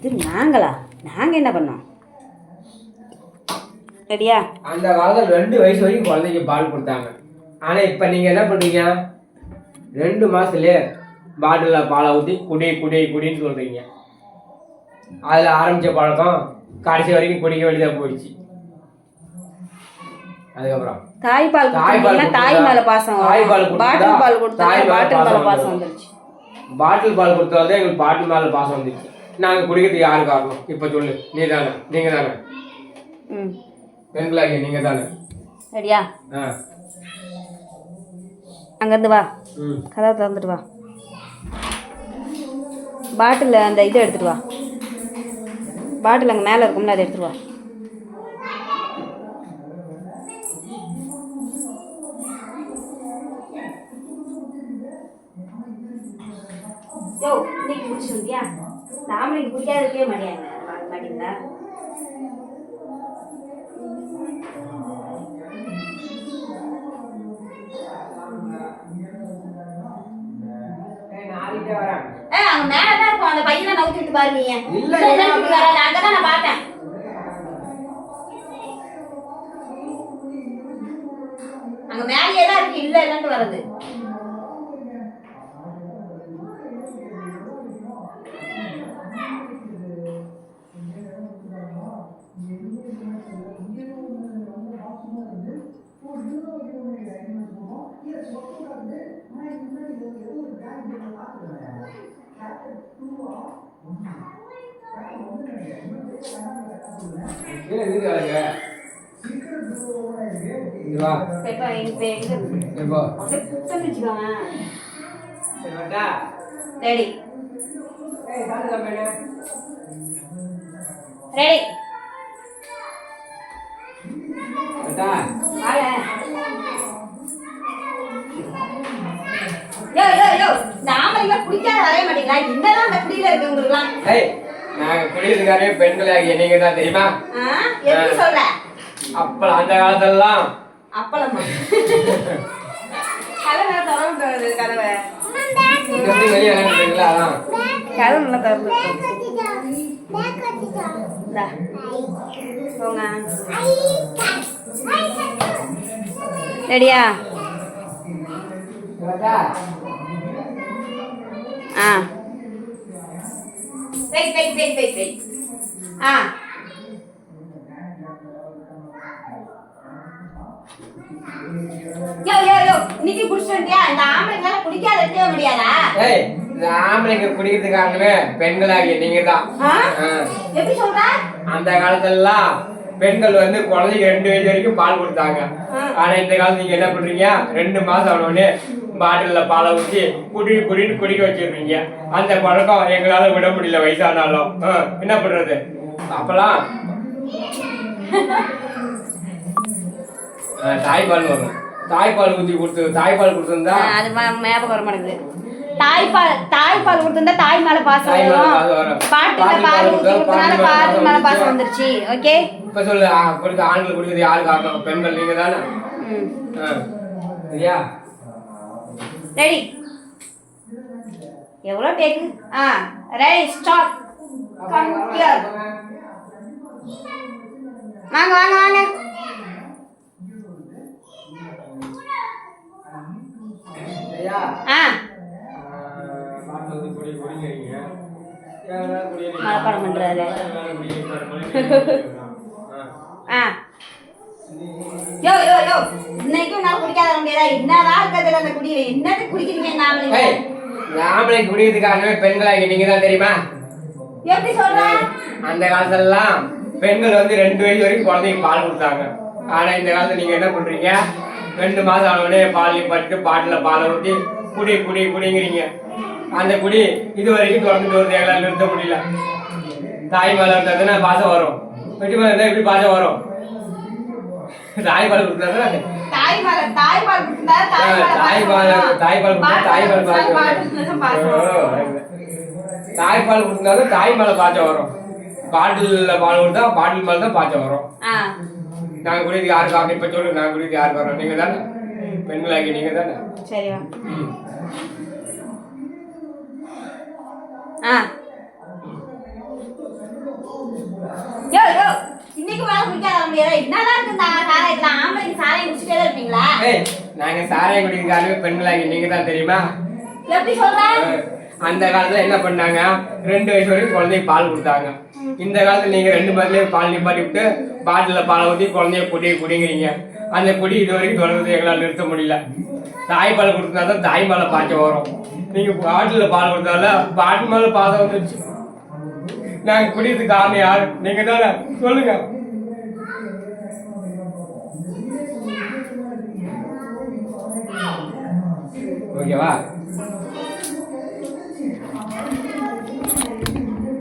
இது நாங்களா? நாங்கள் என்ன பண்ணோம்? ரெடியா? அந்த காலத்தில் 2 வயசு வரைக்கும் குழந்தைக்கு பால் கொடுத்தாங்க. ஆனால் இப்போ நீங்கள் என்ன பண்ணுறீங்க? 2 மாதத்துலேயே பாட்டிலில் பாலை ஊற்றி குடின்னு சொல்கிறீங்க. அதில் ஆரம்பித்த பழக்கம் கடைசி வரைக்கும் குடிக்க வேண்டியதாக போயிடுச்சு. அதுக்கப்புறம் தாய்ப்பால் தாய் மேலே பாசம், பாட்டில் பால் கொடுத்தா பாட்டில் மேலே பாசம் வந்துருச்சு. பாட்டில் பால் கொடுத்தால்தான் எங்களுக்கு பாட்டில் மேலே பாசம் வந்துருச்சு. நாங்கள் குடிக்கிறதுக்கு யாரு காரணம்? இப்போ சொல்லு. நீ தானே? நீங்கள் தானே? பெண்களாகிய நீங்கள் தானே? ரெடியா? அங்கேருந்து வா, கதவை திறந்துட்டு வா. பாட்டில் அந்த இதை எடுத்துட்டு வா. பாட்டில் அங்கே மேலே இருக்கும்ல, அதை எடுத்துட்டு வா. யோ, இன்னைக்கு குடிச்சுட்டியா? தாமரைக்கு குடிக்காதே மாட்டீங்களா? அங்க மேலதான் இருக்கும், அந்த பையனை நவுத்திட்டு பாருங்க. அங்கதான் நான் பார்த்தேன். அங்க மேலேயே தான் இருக்கு, இல்ல இல்லன்ட்டு வருது. ரெடி ரெடி குடிக்காத வரைய மாட்டீங்களா? என்னதான் அந்த குடியில இருக்கு உங்களுக்குலாம்? நாங்க குடியிருக்காரே பெண்களாகிய நீங்க தான் தெரியுமா? எப்படி சொல்ற? அப்ப அந்த காலத்தெல்லாம் அப்பளமா கலவை திறந்து கதவை வெளியே விளையாடுறீங்களா? அதான் கதவு நல்லா திறந்து போங்க. ரெடியா? வெயிட். இன்னைக்கு குடிச்சிட்டியா? இந்த ஆம்பளைங்களால குடிக்காத இருக்கவே முடியாதா? இந்த ஆம்பளைங்க குடிக்கிறதுக்கு காரணமே பெண்களாகிய நீங்க தான். எப்படி சொல்ற? அந்த காலத்துலலாம் பெண்கள் வந்து குழந்தைக்கு 2 வயசு வரைக்கும் பால் கொடுத்தாங்க. ஆனா இந்த காலத்துல நீங்க என்ன பண்றீங்க? 2 மாசம் ஆனோடனே பாட்டில்ல பாலை ஊற்றி குடின்னு குடிக்க வச்சிருக்கீங்க. அந்த பழக்கம் எங்களால விட முடியல வயசானாலும். என்ன பண்றது? அப்பெல்லாம் தாய்ப்பால் வரும். தாய்ப்பால் ஊற்றி கொடுத்துருந்தா அது ஞாபகம் வர மாட்டேங்குது. தாய்ப்பால் கொடுத்திருந்தா தாய் மேல பாசம் வரும். பாட்டில பால் ஊத்தி கொடுத்தனால பாட்டில் மேல பாசம் வந்துருச்சு. ஓகே, இப்ப சொல்லு. ஆண்கள் குடிக்கிறது யாரு காரணம்? பெண்கள் நீங்க தானே. சரியா? ரெடி? எவ்வளவு take? Ready, start. Come here. வாங்க. சரியா? மனப்பாடம் பண்றாரு. யோ இன்னைக்கும் நான் குடிக்காத முடியாதா? என்னதான் இருக்கிறது அந்த குடியில? என்னது குடிக்கிறீங்க? நாமளே குடிக்கிறதுக்காகவே பெண்களாகி நீங்க தான் தெரியுமா? எப்படி சொல்ற? அந்த காலத்துலலாம் பெண்கள் வந்து 2 வயசு வரைக்கும் குழந்தைக்கு பால் கொடுத்தாங்க. ஆனா இந்த காலத்துல நீங்க என்ன பண்றீங்க? 2 மாசம் ஆனவுடனே பால் பட்டு பாட்டில பாலை ஊற்றி குடிங்கிறீங்க. அந்த குடி இது வரைக்கும் தொடர்ந்து வருது. எங்களால் நிறுத்த முடியல. தாய் மேல இருந்ததுன்னா பாசம் வரும். வெட்டி மேல இருந்தா எப்படி பாசம் வரும்? தாய்ப்பால் கொடுத்தா தாய்ப்பால் கொடுத்தாலும் தாய் மேல பாச்சம் வரும். பாட்டில் பால் கொடுத்தா பாட்டில் மேல தான் பாச்சம் வரும். நாங்க குடிக்கிறது யாருக்கு ஆகும்? இப்ப சொல்லு. நாங்க குடிக்கிறது யாருக்கு வரோம்? நீங்க தானே. பெண்களாகி நீங்க தானே. சரியா? யோ யோ இன்னைக்கு மேல குடிக்காத முடியாது. என்னதான் இருக்கு இந்த சாராயத்துல? ஆம்பளைக்கு சாராயம் குடிச்சிட்டே தான் இருப்பீங்களா? ஏய், நாங்க சாராயம் குடிக்கிறாரு பெண்களாகி நீங்க தான் தெரியுமா? எப்படி சொல்ற? அந்த காலத்துல என்ன பண்ணாங்க, 2 வயசு வரைக்கும் குழந்தைக்கு பால் கொடுத்தாங்க. இந்த காலத்துல நீங்க 2 மாதத்துலயே பால் நிப்பாட்டி விட்டு பாட்டில பாலை ஊற்றி குழந்தைய குடிங்கிறீங்க. அந்த குடி இது வரைக்கும் தொடர்ந்து எங்களால் நிறுத்த முடியல. தாய்ப்பால் கொடுத்தா தான் தாய் மேல பாய்ச்சம் வரும். நீங்க பாட்டில பால் கொடுத்தால பாட்டு மேல பாசம் வந்துருச்சு. நாங்க குடிக்கிறதுக்கு காரணம் யாரு? நீங்க தானே, சொல்லுங்க. ஓகேவா?